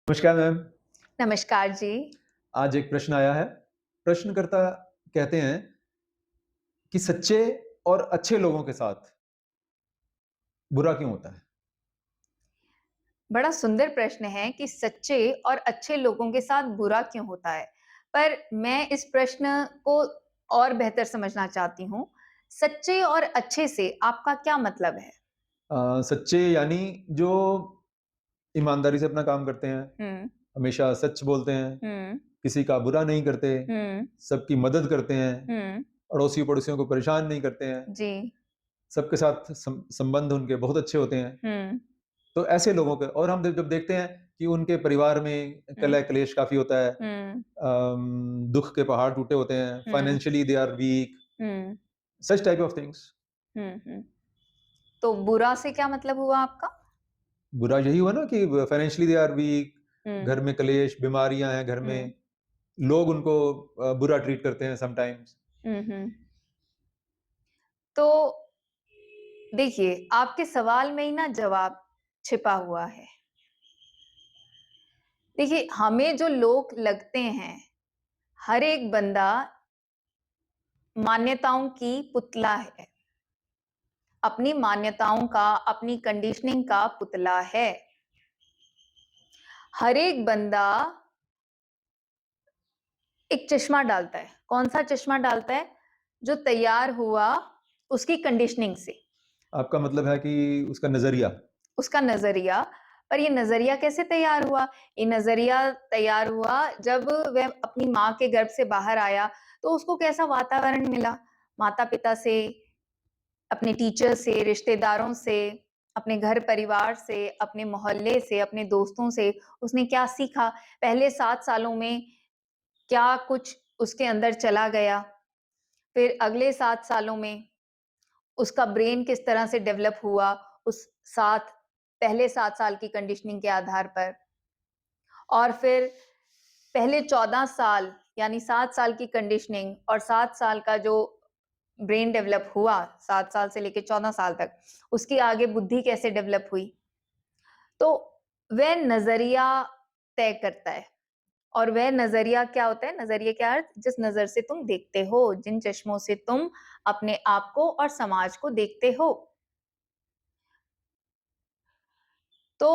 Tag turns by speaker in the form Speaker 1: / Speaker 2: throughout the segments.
Speaker 1: नमस्कार मैम।
Speaker 2: नमस्कार जी।
Speaker 1: आज एक प्रश्न आया है। प्रश्नकर्ता कहते हैं कि सच्चे और अच्छे लोगों के साथ बुरा क्यों होता है?
Speaker 2: बड़ा सुंदर प्रश्न है कि सच्चे और अच्छे लोगों के साथ बुरा क्यों होता है? पर मैं इस प्रश्न को और बेहतर समझना चाहती हूँ। सच्चे और अच्छे से आपका क्या मतलब है?
Speaker 1: सच्चे यानी जो ईमानदारी से अपना काम करते हैं,
Speaker 2: हुँ,
Speaker 1: हमेशा सच बोलते हैं,
Speaker 2: हुँ,
Speaker 1: किसी का बुरा नहीं करते,
Speaker 2: हुँ,
Speaker 1: सबकी मदद करते हैं,
Speaker 2: हुँ,
Speaker 1: अड़ोसी-पड़ोसियों को परेशान नहीं करते हैं,
Speaker 2: जी,
Speaker 1: सबके साथ संबंध उनके बहुत अच्छे होते हैं।
Speaker 2: हुँ,
Speaker 1: तो ऐसे लोगों के और हम जब देखते हैं कि उनके परिवार में
Speaker 2: हुँ,
Speaker 1: कलह-क्लेश काफ़ी होता है,
Speaker 2: हुँ,
Speaker 1: दुःख के पहाड़ टूटे होते हैं,
Speaker 2: hmm,
Speaker 1: financially they are weak,
Speaker 2: hmm,
Speaker 1: such type of things.
Speaker 2: Hmm, hmm. तो बुरा से क्या मतलब हुआ आपका?
Speaker 1: बुरा यही हुआ ना कि फाइनेंशियली दे आर वीक,
Speaker 2: हुँ,
Speaker 1: घर में कलेश, बीमारियाँ हैं घर
Speaker 2: हुँ,
Speaker 1: में, लोग उनको बुरा ट्रीट करते हैं समटाइम्स।
Speaker 2: हुँ, हुँ। तो देखिए, आपके सवाल में ही ना जवाब छिपा हुआ है। देखिए, हमें जो लोग लगते हैं, हर एक बंदा मान्यताओं की पुतला है। अपनी मान्यताओं का, अपनी कंडीशनिंग का पुतला है। हर एक बंदा एक चश्मा डालता है। कौन-सा चश्मा डालता है? जो तैयार हुआ उसकी कंडीशनिंग से,
Speaker 1: आपका मतलब है कि उसका नज़रिया।
Speaker 2: उसका नज़रिया। पर ये नज़रिया कैसे तैयार हुआ? ये नज़रिया तैयार हुआ जब वह अपनी माँ के गर्भ से बाहर आया, तो उसको कैसा वातावरण मिला? माता-पिता से, अपने टीचर से, रिश्तेदारों से, अपने घर परिवार से, अपने मोहल्ले से, अपने दोस्तों से, उसने क्या सीखा? पहले 7 सालों में क्या कुछ उसके अंदर चला गया? फिर अगले 7 सालों में उसका ब्रेन किस तरह से डेवलप हुआ उस 7 पहले 7 साल की कंडीशनिंग के आधार पर? और फिर पहले 14 साल यानी 7 साल की कंडीशनिंग और 7 साल का जो ब्रेन डेवलप हुआ 7 साल से लेके 14 साल तक, उसकी आगे बुद्धि कैसे डेवलप हुई? तो वह नज़रिया तय करता है और वह नज़रिया क्या होता है? नज़रिए का अर्थ जिस नज़र से तुम देखते हो, जिन चश्मों से तुम अपने आप को और समाज को देखते हो। तो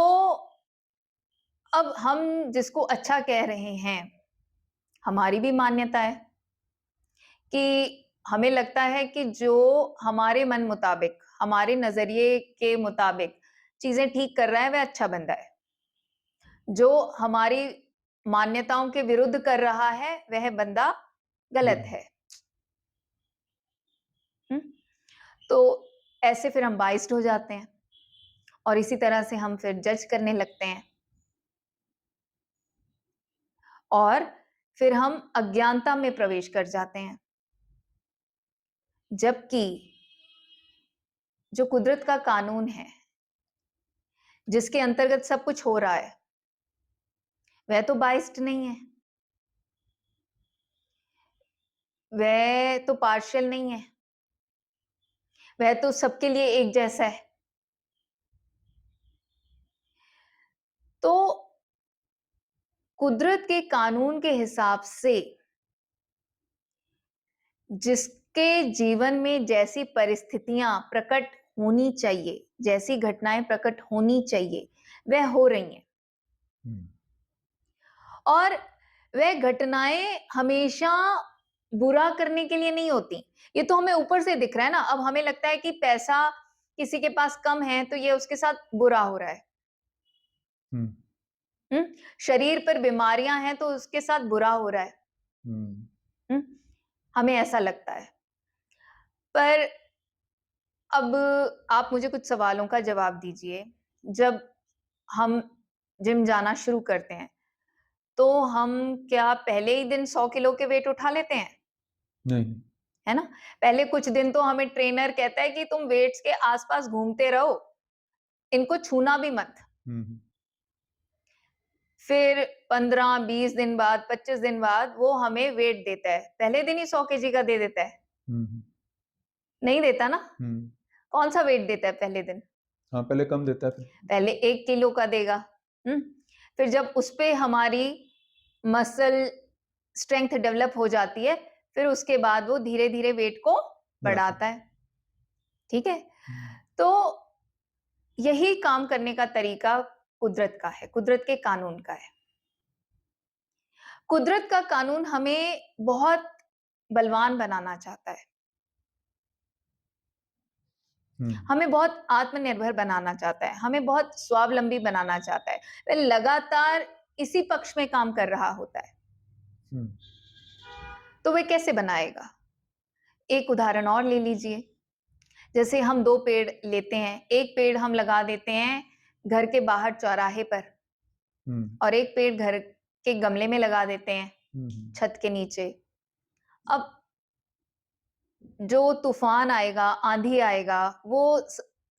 Speaker 2: अब हम जिसको अच्छा कह रहे हैं, हमारी भी मान्यता है कि हमें लगता है कि जो हमारे मन मुताबिक, हमारे नज़रिए के मुताबिक चीज़ें ठीक कर रहा है, वह अच्छा बंदा है। जो हमारी मान्यताओं के विरुद्ध कर रहा है, वह बंदा गलत
Speaker 1: गुड।
Speaker 2: है। हुँ? तो ऐसे फिर हम बाइस्ड हो जाते हैं और इसी तरह से हम फिर जज करने लगते हैं और फिर हम अज्ञानता में प्रवेश कर जाते हैं। जबकि जो कुदरत का कानून है, जिसके अंतर्गत सब कुछ हो रहा है, वह तो बाइस्ड नहीं है, वह तो पार्शियल नहीं है, वह तो सबके लिए एक जैसा है। तो कुदरत के कानून के हिसाब से जिसके जीवन में जैसी परिस्थितियां प्रकट होनी चाहिए, जैसी घटनाएं प्रकट होनी चाहिए, वह हो रही हैं
Speaker 1: हुँ।
Speaker 2: और वह घटनाएं हमेशा बुरा करने के लिए नहीं होती। ये तो हमें ऊपर से दिख रहा है ना। अब हमें लगता है कि पैसा किसी के पास कम है तो ये उसके साथ बुरा हो रहा है।
Speaker 1: हुँ,
Speaker 2: हुँ? शरीर पर बीमारियां हैं तो उसके साथ बुरा हो रहा है।
Speaker 1: हुँ।
Speaker 2: हुँ? हमें ऐसा लगता है। पर अब आप मुझे कुछ सवालों का जवाब दीजिए। जब हम जिम जाना शुरू करते हैं, तो हम क्या पहले ही दिन 100 किलो के वेट उठा लेते हैं?
Speaker 1: नहीं।
Speaker 2: है ना? पहले कुछ दिन तो हमें ट्रेनर कहता है कि तुम वेट्स के आस-पास घूमते रहो, इनको छूना भी मत।
Speaker 1: हुँ, हुँ।
Speaker 2: फिर 15, 20 दिन बाद, 25 दिन बाद वो हमें वेट देता है। पहले दिन ही 100 केजी का दे देता है।
Speaker 1: हुँ, हुँ।
Speaker 2: नहीं देता ना?
Speaker 1: हुँ।
Speaker 2: कौन-सा वेट देता है पहले दिन?
Speaker 1: हाँ, पहले कम देता है फिर।
Speaker 2: पहले 1 किलो का देगा। हुँ? फिर जब उस पे हमारी मसल स्ट्रेंथ डेवलप हो जाती है, फिर उसके बाद वो धीरे-धीरे वेट को
Speaker 1: बढ़ाते
Speaker 2: बढ़ाता
Speaker 1: हैं।
Speaker 2: है, ठीक है?
Speaker 1: हुँ,
Speaker 2: तो यही काम करने का तरीका कुदरत का है, कुदरत के कानून का है। कुदरत का कानून हमें बहुत बलवान बनाना चाहता है,
Speaker 1: हुँ,
Speaker 2: हमें बहुत आत्मनिर्भर बनाना चाहता है, हमें बहुत स्वावलंबी बनाना चाहता है। वह लगातार इसी पक्ष में काम कर रहा होता है,
Speaker 1: हुँ,
Speaker 2: तो वह कैसे बनाएगा? एक उदाहरण और ले लीजिए, जैसे हम 2 पेड़ लेते हैं, एक पेड़ हम लगा देते हैं घर के बाहर चौराहे पर
Speaker 1: हुँ,
Speaker 2: और एक पेड़ घर के गमले में लगा देते हैं,
Speaker 1: हुँ, हुँ।
Speaker 2: छत के नीचे। अब जो तूफ़ान आएगा, आँधी आएगा, वो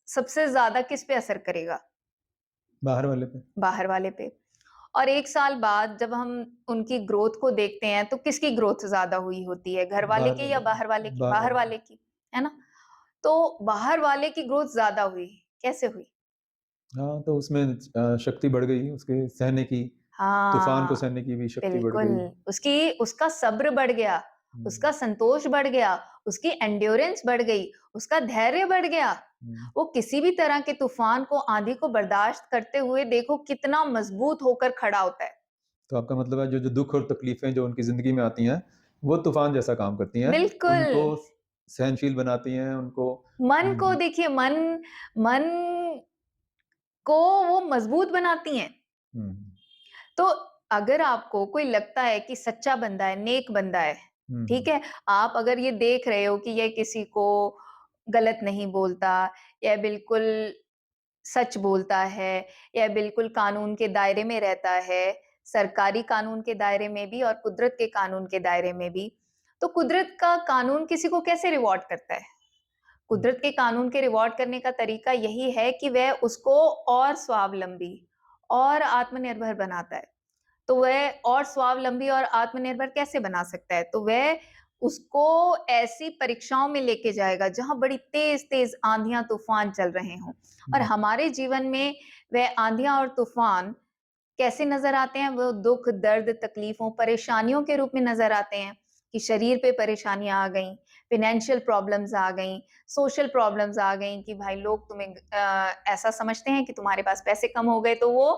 Speaker 2: सबसे ज़्यादा किस पे असर करेगा?
Speaker 1: बाहर वाले पे।
Speaker 2: बाहर वाले पे। और 1 साल बाद जब हम उनकी ग्रोथ को देखते हैं, तो किसकी ग्रोथ ज़्यादा हुई होती है? घर वाले
Speaker 1: बाहर
Speaker 2: की या
Speaker 1: वाले पे,
Speaker 2: बाहर वाले की?
Speaker 1: बाहर
Speaker 2: बाहर
Speaker 1: वाले पे।
Speaker 2: वाले की, है ना? तो बाहर वाले की ग्रोथ ज़्यादा हुई, कैसे हुई?
Speaker 1: हाँ, तो उसमें शक्ति बढ़ गई उसके सहने की, तूफ़ान को
Speaker 2: हाँ,
Speaker 1: सहने की भी शक्ति बढ़
Speaker 2: बिल्कुल।
Speaker 1: गई।
Speaker 2: उसका सब्र बढ़ गया,
Speaker 1: हुँ,
Speaker 2: उसका संतोष बढ़ गया, उसकी एंड्योरेंस बढ़ गई, उसका धैर्य बढ़ गया।
Speaker 1: हुँ।
Speaker 2: वो किसी भी तरह के तूफ़ान को, आँधी को बर्दाश्त करते हुए देखो कितना मज़बूत होकर खड़ा होता है।
Speaker 1: तो आपका मतलब है जो दुःख और तकलीफ़ें जो उनकी ज़िंदगी में आती हैं, वो तूफ़ान जैसा काम करती हैं,
Speaker 2: बिल्कुल,
Speaker 1: उनको सहनशील बनाती हैं, उनको
Speaker 2: मन को
Speaker 1: हुँ,
Speaker 2: देखिए मन मन को वो मज़बूत बनाती हैं।
Speaker 1: हुँ,
Speaker 2: तो अगर आपको कोई लगता है कि सच्चा बंदा है, नेक बंदा है,
Speaker 1: हुँ,
Speaker 2: ठीक है? आप अगर ये देख रहे हो कि ये किसी को गलत नहीं बोलता या बिल्कुल सच बोलता है या बिल्कुल कानून के दायरे में रहता है, सरकारी कानून के दायरे में भी और कुदरत के कानून के दायरे में भी, तो कुदरत का कानून किसी को कैसे रिवॉर्ड करता है?
Speaker 1: हुँ,
Speaker 2: कुदरत के कानून के रिवॉर्ड करने का तरीका यही है कि वह उसको और स्वावलंबी और आत्मनिर्भर बनाता है। तो वह और स्वावलंबी और आत्मनिर्भर कैसे बना सकता है? तो वह उसको ऐसी परीक्षाओं में लेके जाएगा जहाँ बड़ी तेज़-तेज़ आँधियाँ, तूफ़ान चल रहे हों और
Speaker 1: हुँ,
Speaker 2: हमारे जीवन में वह आँधियाँ और तूफ़ान कैसे नज़र आते हैं? वो दुःख, दर्द, तकलीफ़ों, परेशानियों के रूप में नज़र आते हैं कि शरीर पे परेशानियाँ आ गईं, फ़ाइनेंशियल प्रॉब्लम्स आ गईं, सोशल प्रॉब्लम्स आ गईं कि भाई लोग तुम्हें ऐसा समझते हैं कि तुम्हारे पास पैसे कम हो गए तो वो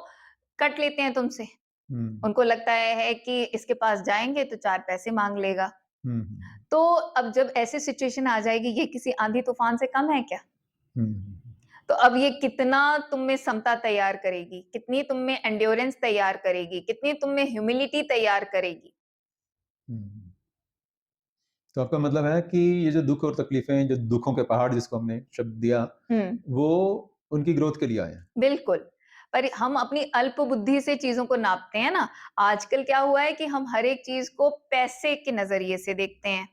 Speaker 2: कट लेते हैं तुमसे।
Speaker 1: हुँ,
Speaker 2: उनको लगता है कि इसके पास जाएँगे तो 4 पैसे माँग लेगा।
Speaker 1: हुँ,
Speaker 2: तो अब जब ऐसी सिचुएशन आ जाएगी, ये किसी आंधी-तूफ़ान से कम है क्या?
Speaker 1: हुँ,
Speaker 2: तो अब ये कितना तुम में समता तैयार करेगी, कितनी तुम में एंड्योरेंस तैयार करेगी, कितनी तुम में ह्यूमिलिटी तैयार करेगी।
Speaker 1: हुँ। तो आपका मतलब है कि ये जो दुःख और तकलीफ़ें, जो दुःखों के पहाड़ जिसको हमने शब्द दिया,
Speaker 2: हुँ,
Speaker 1: वो उनकी ग्रोथ के लिए आए हैं।
Speaker 2: बिल्कुल। पर हम अपनी अल्प बुद्धि से चीज़ों को नापते हैं ना। आजकल क्या हुआ है कि हम हर एक चीज़ को पैसे के नज़रिए से देखते हैं।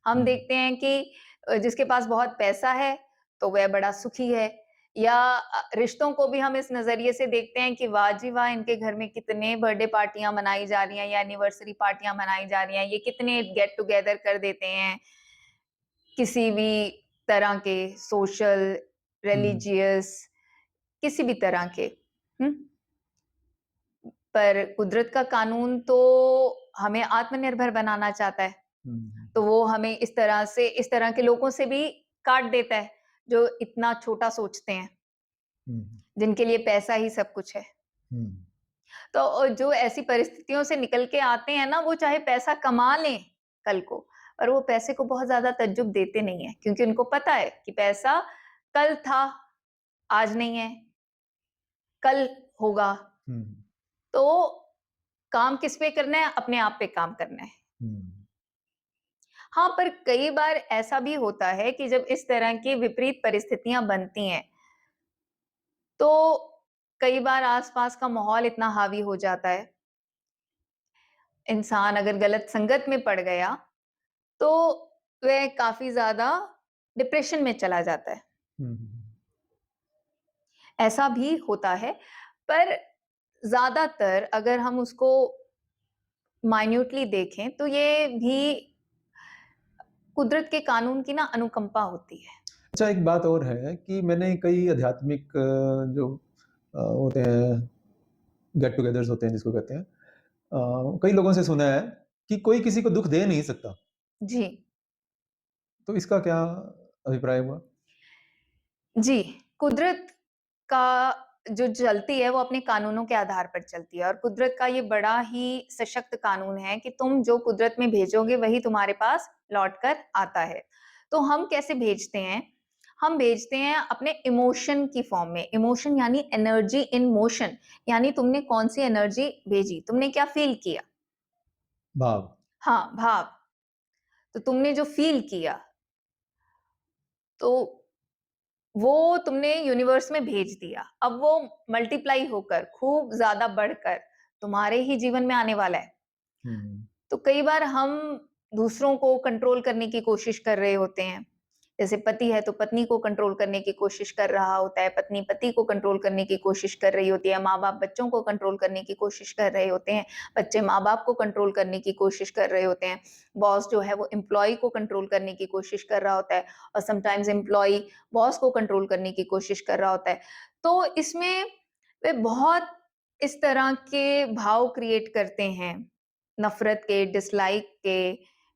Speaker 2: हम
Speaker 1: हुँ,
Speaker 2: देखते हैं कि जिसके पास बहुत पैसा है, तो वह बड़ा सुखी है या रिश्तों को भी हम इस नज़रिए से देखते हैं कि वाह जी वाह! इनके घर में कितने बर्थडे पार्टियाँ मनाई जा रही हैं या एनिवर्सरी पार्टियाँ मनाई जा रही हैं, ये कितने गेट टुगेदर कर देते हैं, किसी भी तरह के सोशल,
Speaker 1: हुँ,
Speaker 2: रिलिजियस किसी भी तरह के। हुँ? पर कुदरत का कानून तो हमें आत्मनिर्भर बनाना चाहता है।
Speaker 1: हुँ,
Speaker 2: तो वो हमें इस तरह के लोगों से भी काट देता है, जो इतना छोटा सोचते हैं,
Speaker 1: हुँ,
Speaker 2: जिनके लिए पैसा ही सब कुछ है।
Speaker 1: हुँ,
Speaker 2: तो जो ऐसी परिस्थितियों से निकल के आते हैं ना, वो चाहे पैसा कमा लें कल को, पर वो पैसे को बहुत ज़्यादा तज्जुब देते नहीं हैं, क्योंकि उनको पता है कि पैसा कल था, आज नहीं है, कल होगा।
Speaker 1: हुँ,
Speaker 2: तो काम किस पे करना है? अपने आप पे काम करना है।
Speaker 1: हुँ,
Speaker 2: हाँ, पर कई बार ऐसा भी होता है कि जब इस तरह की विपरीत परिस्थितियाँ बनती हैं, तो कई बार आस-पास का माहौल इतना हावी हो जाता है, इंसान अगर गलत संगत में पड़ गया, तो वह काफ़ी ज़्यादा डिप्रेशन में चला जाता है।
Speaker 1: हुँ,
Speaker 2: ऐसा भी होता है, पर ज़्यादातर अगर हम उसको माइन्यूटली देखें, तो ये भी कुदरत के कानून की ना अनुकंपा होती है।
Speaker 1: अच्छा एक बात और है कि मैंने कई आध्यात्मिक जो होते हैं गेट टुगेदर्स होते हैं जिसको कहते हैं। कई लोगों से सुना है कि कोई किसी को दुःख दे नहीं सकता।
Speaker 2: जी।
Speaker 1: तो इसका क्या अभिप्राय हुआ?
Speaker 2: जी, कुदरत का जो चलती है वो अपने कानूनों के आधार पर चलती है और कुदरत का ये बड़ा ही सशक्त कानून है कि तुम जो कुदरत में भेजोगे वही तुम्हारे पास लौट कर आता है। तो हम कैसे भेजते हैं? हम भेजते हैं अपने इमोशन की फॉर्म में। इमोशन यानी एनर्जी इन मोशन, यानी तुमने कौन-सी एनर्जी भेजी, तुमने क्या फ़ील किया?
Speaker 1: भाव।
Speaker 2: हाँ, भाव। तो तुमने जो फ़ील किया, तो वो तुमने यूनिवर्स में भेज दिया। अब वो मल्टीप्लाई होकर, खूब ज़्यादा बढ़कर तुम्हारे ही जीवन में आने वाला है।
Speaker 1: हुँ,
Speaker 2: तो कई बार हम दूसरों को कंट्रोल करने की कोशिश कर रहे होते हैं। जैसे पति है तो पत्नी को कंट्रोल करने की कोशिश कर रहा होता है, पत्नी पति को कंट्रोल करने की कोशिश कर रही होती है, माँ-बाप बच्चों को कंट्रोल करने की कोशिश कर रहे होते हैं, बच्चे माँ-बाप को कंट्रोल करने की कोशिश कर रहे होते हैं, बॉस जो है वो एम्प्लॉयी को कंट्रोल करने की कोशिश कर रहा होता है और समटाइम्स एम्प्लॉयी बॉस को कंट्रोल करने की कोशिश कर रहा होता है। तो इसमें वे बहुत इस तरह के भाव क्रिएट करते हैं, नफ़रत के, डिसलाइक के,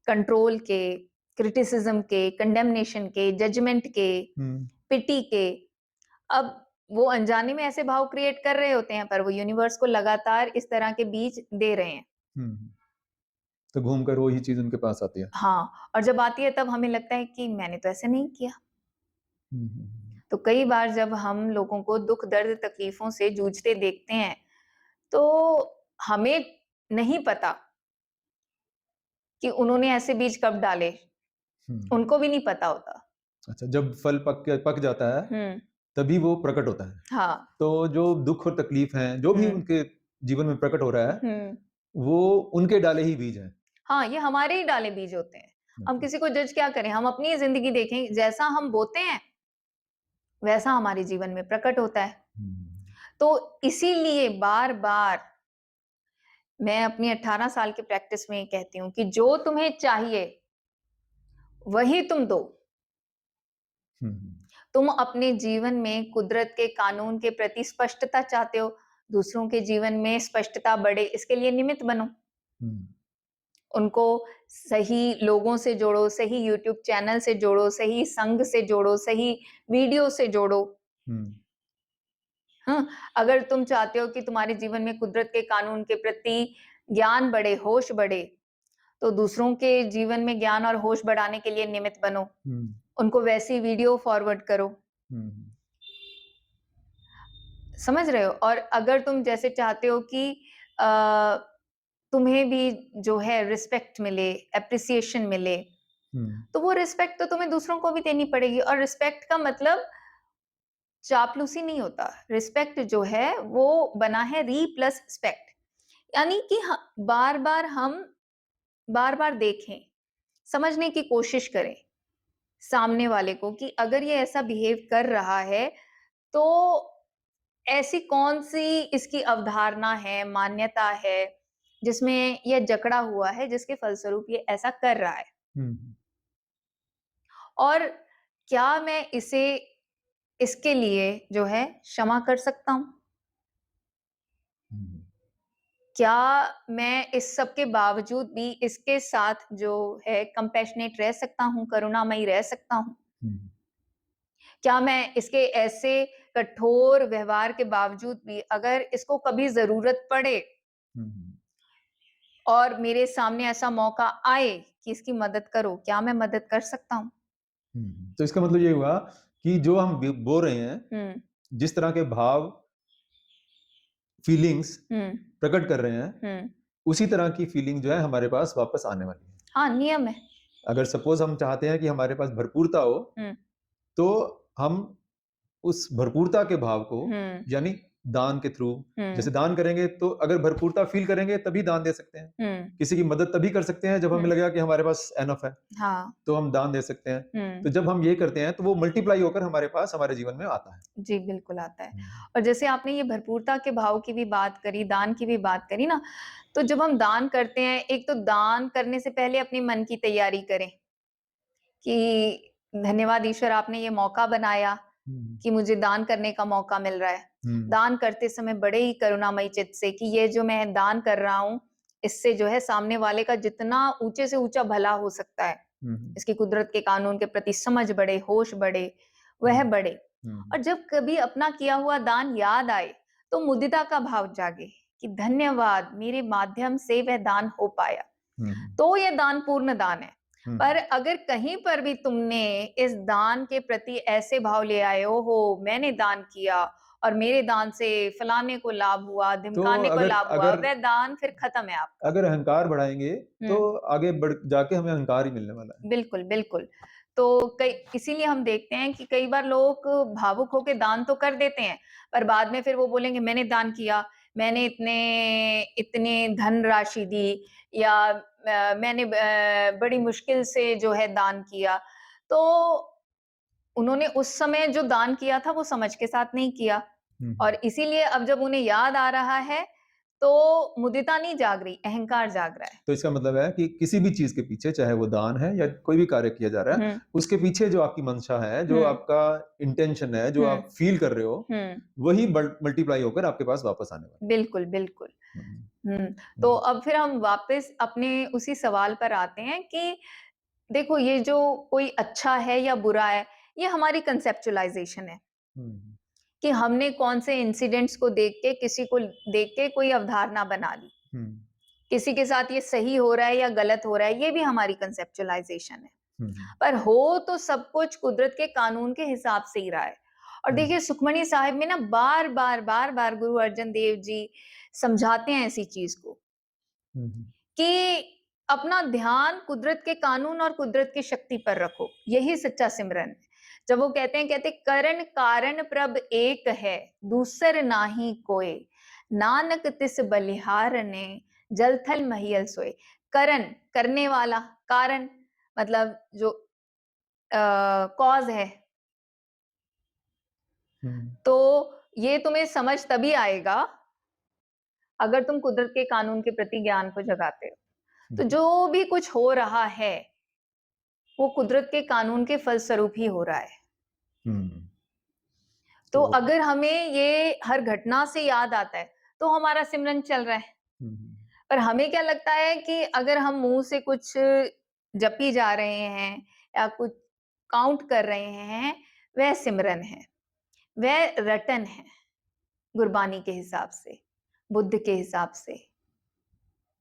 Speaker 2: कंट्रोल के, क्रिटिसिज्म के, कंडेमनेशन के, जजमेंट के,
Speaker 1: हुँ,
Speaker 2: पिटी के। अब वो अनजाने में ऐसे भाव क्रिएट कर रहे होते हैं, पर वो यूनिवर्स को लगातार इस तरह के बीज दे रहे हैं।
Speaker 1: हुँ। तो घूम कर वही चीज़ उनके पास आती है।
Speaker 2: हाँ, और जब आती है तब हमें लगता है कि मैंने तो ऐसे नहीं किया।
Speaker 1: हुँ, हुँ,
Speaker 2: तो कई बार जब हम लोगों को दुःख, दर्द, तकलीफों से जूझते देखते हैं, तो हमें नहीं पता कि उन्होंने ऐसे बीज कब डाले,
Speaker 1: हुँ।
Speaker 2: उनको भी नहीं पता होता।
Speaker 1: अच्छा, जब फल पक जाता है,
Speaker 2: हुँ,
Speaker 1: तभी वो प्रकट होता है।
Speaker 2: हाँ।
Speaker 1: तो जो दुःख और तकलीफ हैं, जो भी
Speaker 2: हुँ,
Speaker 1: उनके जीवन में प्रकट हो रहा है,
Speaker 2: हुँ।
Speaker 1: वो उनके डाले ही बीज हैं।
Speaker 2: हाँ, ये हमारे ही डाले बीज होते हैं। हम
Speaker 1: ओके।
Speaker 2: किसी को जज क्या करें? हम अपनी ज़िंदगी देखें, जैसा हम बोते हैं, वैसा हमारे जीवन में प्रकट होता है।
Speaker 1: हुँ,
Speaker 2: तो इसीलिए बार-बार मैं अपनी 18 साल की प्रैक्टिस में ये कहती हूँ कि जो तुम्हें चाहिए, वही तुम दो।
Speaker 1: हुँ, हुँ,
Speaker 2: तुम अपने जीवन में कुदरत के कानून के प्रति स्पष्टता चाहते हो, दूसरों के जीवन में स्पष्टता बढ़े, इसके लिए निमित्त बनो।
Speaker 1: हुँ,
Speaker 2: उनको सही लोगों से जोड़ो, सही यूट्यूब चैनल से जोड़ो, सही संघ से जोड़ो, सही वीडियो से जोड़ो।
Speaker 1: हुँ,
Speaker 2: हाँ, अगर तुम चाहते हो कि तुम्हारे जीवन में कुदरत के कानून के प्रति ज्ञान बढ़े, होश बढ़े, तो दूसरों के जीवन में ज्ञान और होश बढ़ाने के लिए निमित्त बनो।
Speaker 1: हुँ,
Speaker 2: उनको वैसी वीडियो फॉरवर्ड करो।
Speaker 1: हुँ,
Speaker 2: समझ रहे हो? और अगर तुम जैसे चाहते हो कि अ, तुम्हें भी जो है रिस्पेक्ट मिले, एप्रिसिएशन मिले,
Speaker 1: हुँ,
Speaker 2: तो वो रिस्पेक्ट तो तुम्हें दूसरों को भी देनी पड़ेगी और रिस्पेक्ट का मतलब चापलूसी नहीं होता। रिस्पेक्ट जो है वो बना है री प्लस स्पेक्ट, यानी कि बार-बार हम बार-बार देखें, समझने की कोशिश करें सामने वाले को कि अगर ये ऐसा बिहेव कर रहा है, तो ऐसी कौन-सी इसकी अवधारणा है, मान्यता है, जिसमें ये जकड़ा हुआ है, जिसके फलस्वरूप ये ऐसा कर रहा है।
Speaker 1: हुँ,
Speaker 2: और क्या मैं इसे इसके लिए जो है क्षमा कर सकता हूँ?
Speaker 1: हुँ,
Speaker 2: क्या मैं इस सब के बावजूद भी इसके साथ जो है कंपैशनेट रह सकता हूँ, करुणामयी रह सकता हूँ?
Speaker 1: हुँ,
Speaker 2: क्या मैं इसके ऐसे कठोर व्यवहार के बावजूद भी अगर इसको कभी ज़रूरत पड़े
Speaker 1: हुँ,
Speaker 2: और मेरे सामने ऐसा मौका आए कि इसकी मदद करो, क्या मैं मदद कर सकता हूँ?
Speaker 1: हुँ। तो इसका मतलब ये हुआ कि जो हम बोल रहे हैं,
Speaker 2: हुँ,
Speaker 1: जिस तरह के भाव, फीलिंग्स
Speaker 2: हुँ,
Speaker 1: प्रकट कर रहे हैं,
Speaker 2: हुँ।
Speaker 1: उसी तरह की फीलिंग जो है हमारे पास वापस आने वाली है।
Speaker 2: हाँ, नियम है।
Speaker 1: अगर सपोज़ हम चाहते हैं कि हमारे पास भरपूरता हो,
Speaker 2: हुँ,
Speaker 1: तो हम उस भरपूरता के भाव को
Speaker 2: हुँ,
Speaker 1: यानी दान के थ्रू,
Speaker 2: हुँ,
Speaker 1: जैसे दान करेंगे तो अगर भरपूरता फ़ील करेंगे तभी दान दे सकते हैं।
Speaker 2: हुँ,
Speaker 1: किसी की मदद तभी कर सकते हैं जब हमें
Speaker 2: हुँ।
Speaker 1: लगेगा कि हमारे पास इनफ है,
Speaker 2: हाँ,
Speaker 1: तो हम दान दे सकते हैं।
Speaker 2: हुँ।
Speaker 1: तो जब हम ये करते हैं तो वो मल्टीप्लाई होकर हमारे पास हमारे जीवन में आता है।
Speaker 2: जी, बिल्कुल आता है।
Speaker 1: हुँ,
Speaker 2: और जैसे आपने ये भरपूरता के भाव की भी बात करी, दान की भी बात करी ना, तो जब हम दान करते हैं, एक तो दान करने से पहले अपने मन की तैयारी करें कि धन्यवाद ईश्वर आपने ये मौका बनाया, कि मुझे दान करने का मौका मिल रहा है।
Speaker 1: हुँ,
Speaker 2: दान करते समय बड़े ही करुणामयी चित्त से कि ये जो मैं दान कर रहा हूँ, इससे जो है सामने वाले का जितना ऊँचे से ऊँचा भला हो सकता है,
Speaker 1: हुँ, हुँ,
Speaker 2: इसकी कुदरत के कानून के प्रति समझ बढ़े, होश बढ़े, वह
Speaker 1: हुँ,
Speaker 2: बढ़े।
Speaker 1: हुँ,
Speaker 2: और जब कभी अपना किया हुआ दान याद आए, तो मुदिता का भाव जागे कि धन्यवाद, मेरे माध्यम से वह दान हो पाया।
Speaker 1: हुँ,
Speaker 2: तो ये दान पूर्ण दान है।
Speaker 1: हुँ,
Speaker 2: पर अगर कहीं पर भी तुमने इस दान के प्रति ऐसे भाव ले आए, ओहो! मैंने दान किया और मेरे दान से फलाने को लाभ हुआ,
Speaker 1: तो
Speaker 2: ढिमकाने को
Speaker 1: अगर
Speaker 2: लाभ हुआ,
Speaker 1: अगर
Speaker 2: वह दान फिर खत्म है आपका।
Speaker 1: अगर अहंकार बढ़ाएँगे,
Speaker 2: हुँ।
Speaker 1: तो आगे बढ़ जाके हमें अहंकार ही मिलने वाला है।
Speaker 2: बिल्कुल, बिल्कुल। तो कई इसीलिए हम देखते हैं कि कई बार लोग भावुक होके दान तो कर देते हैं, पर बाद में फिर वो बोलेंगे मैंने दान किया, मैंने इतने इतने धनराशि दी या मैंने बड़ी मुश्किल से जो है दान किया। तो उन्होंने उस समय जो दान किया था वो समझ के साथ नहीं किया
Speaker 1: हुँ,
Speaker 2: और
Speaker 1: हुँ।
Speaker 2: इसीलिए अब जब उन्हें याद आ रहा है, तो मुदिता नहीं जाग रही, अहंकार जाग रहा है।
Speaker 1: तो इसका मतलब है कि किसी भी चीज़ के पीछे, चाहे वो दान है या कोई भी कार्य किया जा रहा है,
Speaker 2: हुँ,
Speaker 1: उसके पीछे जो आपकी मंशा है, जो
Speaker 2: हुँ,
Speaker 1: आपका इंटेंशन है, जो
Speaker 2: हुँ,
Speaker 1: आप फ़ील कर रहे हो,
Speaker 2: हुँ।
Speaker 1: वही मल्टीप्लाई होकर आपके पास वापस आने वाला
Speaker 2: बिल्कुल, बिल्कुल।
Speaker 1: है। हुँ,
Speaker 2: हुँ, तो
Speaker 1: हुँ,
Speaker 2: अब फिर हम वापस अपने उसी सवाल पर आते हैं कि देखो ये जो कोई अच्छा है या बुरा है, ये हमारी कंसेप्चुअलाइज़ेशन है
Speaker 1: हुँ,
Speaker 2: कि हमने कौन से इंसिडेंट्स को देख के, किसी को देख के कोई अवधारणा बना ली।
Speaker 1: हुँ,
Speaker 2: किसी के साथ ये सही हो रहा है या गलत हो रहा है, ये भी हमारी कंसेप्चुअलाइज़ेशन है।
Speaker 1: हुँ,
Speaker 2: पर हो तो सब कुछ कुदरत के कानून के हिसाब से ही रहा है। और
Speaker 1: हुँ,
Speaker 2: देखिए सुखमणी साहिब में ना बार-बार, बार-बार गुरु अर्जन देव जी समझाते हैं ऐसी चीज़ को
Speaker 1: हुँ,
Speaker 2: कि अपना ध्यान कुदरत के कानून और कुदरत की शक्ति पर रखो, यही सच्चा सिमरन है। जब वो कहते करण कारण प्रभ एक है, दूसर नाहीं कोय, नानक तिस बलिहार ने, जल थल महियल सोए। करण करने वाला, कारण मतलब जो कॉज़ है।
Speaker 1: हुँ,
Speaker 2: तो ये तुम्हें समझ तभी आएगा अगर तुम कुदरत के कानून के प्रति ज्ञान को जगाते हो।
Speaker 1: हुँ,
Speaker 2: तो जो भी कुछ हो रहा है, वो कुदरत के कानून के फलस्वरूप ही हो रहा है।
Speaker 1: हुँ,
Speaker 2: तो
Speaker 1: तो
Speaker 2: अगर हमें ये हर घटना से याद आता है, तो हमारा सिमरन चल रहा है।
Speaker 1: हुँ,
Speaker 2: पर हमें क्या लगता है कि अगर हम मुँह से कुछ जपी जा रहे हैं या कुछ काउंट कर रहे हैं, वह सिमरन है, वह रटन है, गुरबानी के हिसाब से, बुद्ध के हिसाब से,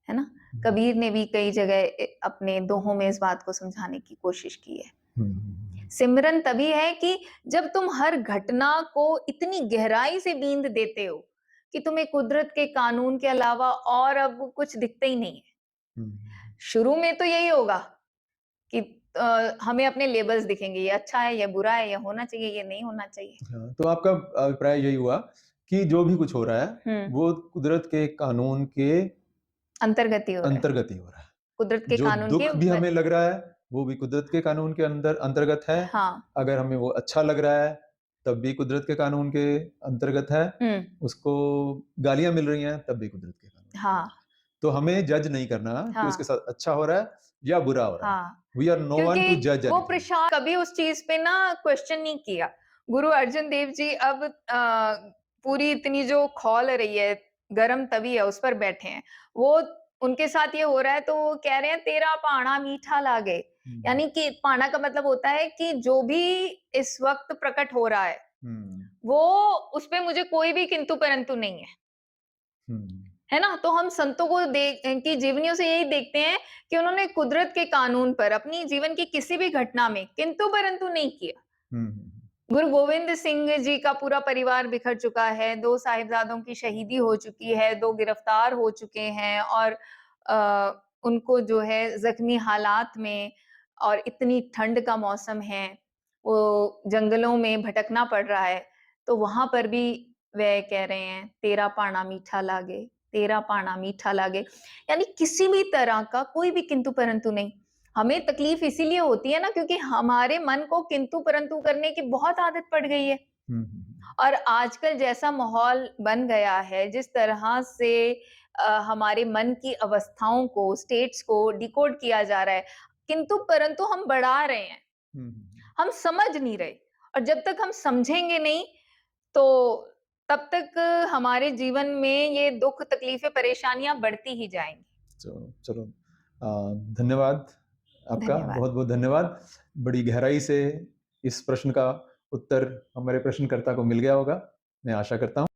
Speaker 2: है ना?
Speaker 1: हुँ,
Speaker 2: कबीर ने भी कई जगह अपने दोहों में इस बात को समझाने की कोशिश की है।
Speaker 1: हुँ,
Speaker 2: सिमरन तभी है कि जब तुम हर घटना को इतनी गहराई से बींध देते हो कि तुम्हें कुदरत के कानून के अलावा और अब कुछ दिखता ही नहीं है।
Speaker 1: हुँ,
Speaker 2: शुरू में तो यही होगा कि हमें अपने लेबल्स दिखेंगे, ये अच्छा है, ये बुरा है, ये होना चाहिए, ये नहीं होना चाहिए।
Speaker 1: हाँ, तो आपका अभिप्राय यही हुआ कि जो भी कुछ हो रहा है,
Speaker 2: हुँ,
Speaker 1: वो कुदरत के कानून के
Speaker 2: अंतर्गत ही हो रहा है।
Speaker 1: अंतर्गत ही हो रहा है।
Speaker 2: कुदरत के
Speaker 1: जो
Speaker 2: कानून के
Speaker 1: दुःख भी
Speaker 2: व
Speaker 1: हमें लग रहा है, वो भी कुदरत के कानून के अंतर्गत है।
Speaker 2: हाँ,
Speaker 1: अगर हमें वो अच्छा लग रहा है, तब भी कुदरत के कानून के अंतर्गत है।
Speaker 2: हुँ,
Speaker 1: उसको गालियाँ मिल रही हैं, तब भी कुदरत के कानून के
Speaker 2: हाँ,
Speaker 1: अंतर्गत। तो हमें जज नहीं करना कि उसके
Speaker 2: हाँ,
Speaker 1: साथ अच्छा हो रहा है या बुरा हो रहा है।
Speaker 2: हाँ।
Speaker 1: वी आर नो वन
Speaker 2: क्योंकि
Speaker 1: टू जज
Speaker 2: वो
Speaker 1: एनीथिंग।
Speaker 2: प्रशांत कभी उस चीज़ पे ना क्वेश्चन नहीं किया। गुरु अर्जन देव जी अब पूरी इतनी जो खौल रही है, गरम तवी है, उस पर बैठे हैं। वो उनके साथ ये हो रहा है तो वो कह रहे हैं तेरा भाणा मीठा लागे।
Speaker 1: हुँ,
Speaker 2: यानी कि भाणा का मतलब होता है कि जो भी इस वक़्त प्रकट हो रहा है,
Speaker 1: हुँ,
Speaker 2: वो उसपे मुझे कोई भी किंतु परंतु नहीं है।
Speaker 1: हुँ,
Speaker 2: है ना? तो हम संतों को की जीवनियों से यही देखते हैं कि उन्होंने कुदरत के कानून पर अपनी जीवन की किसी भी घटना में किंतु परंतु नहीं किया।
Speaker 1: हुँ, हुँ,
Speaker 2: गुरु गोविंद सिंह जी का पूरा परिवार बिखर चुका है, 2 साहिबजादों की शहीदी हो चुकी है, 2 गिरफ्तार हो चुके हैं और उनको जो है ज़ख्मी हालात में और इतनी ठंड का मौसम है, वो जंगलों में भटकना पड़ रहा है। तो वहाँ पर भी वह कह रहे हैं, "तेरा भाणा मीठा लागे, तेरा भाणा मीठा लागे।" यानी किसी भी तरह का कोई भी किंतु परंतु नहीं। हमें तकलीफ इसीलिए होती है ना क्योंकि हमारे मन को किंतु परंतु करने की बहुत आदत पड़ गई है
Speaker 1: हुँ, हुँ,
Speaker 2: और आजकल जैसा माहौल बन गया है जिस तरह से हमारे मन की अवस्थाओं को स्टेट्स को डिकोड किया जा रहा है किंतु परंतु हम बढ़ा रहे हैं
Speaker 1: हुँ, हुँ,
Speaker 2: हम समझ नहीं रहे और जब तक हम समझेंगे नहीं, तो तब तक हमारे जीवन में ये दुःख, तकलीफ़ें, परेशानियाँ बढ़ती ही जाएँगी।
Speaker 1: चलो धन्यवाद आपका,
Speaker 2: धन्यवाद।
Speaker 1: बहुत-बहुत धन्यवाद। बड़ी गहराई से इस प्रश्न का उत्तर हमारे प्रश्नकर्ता को मिल गया होगा, मैं आशा करता हूँ।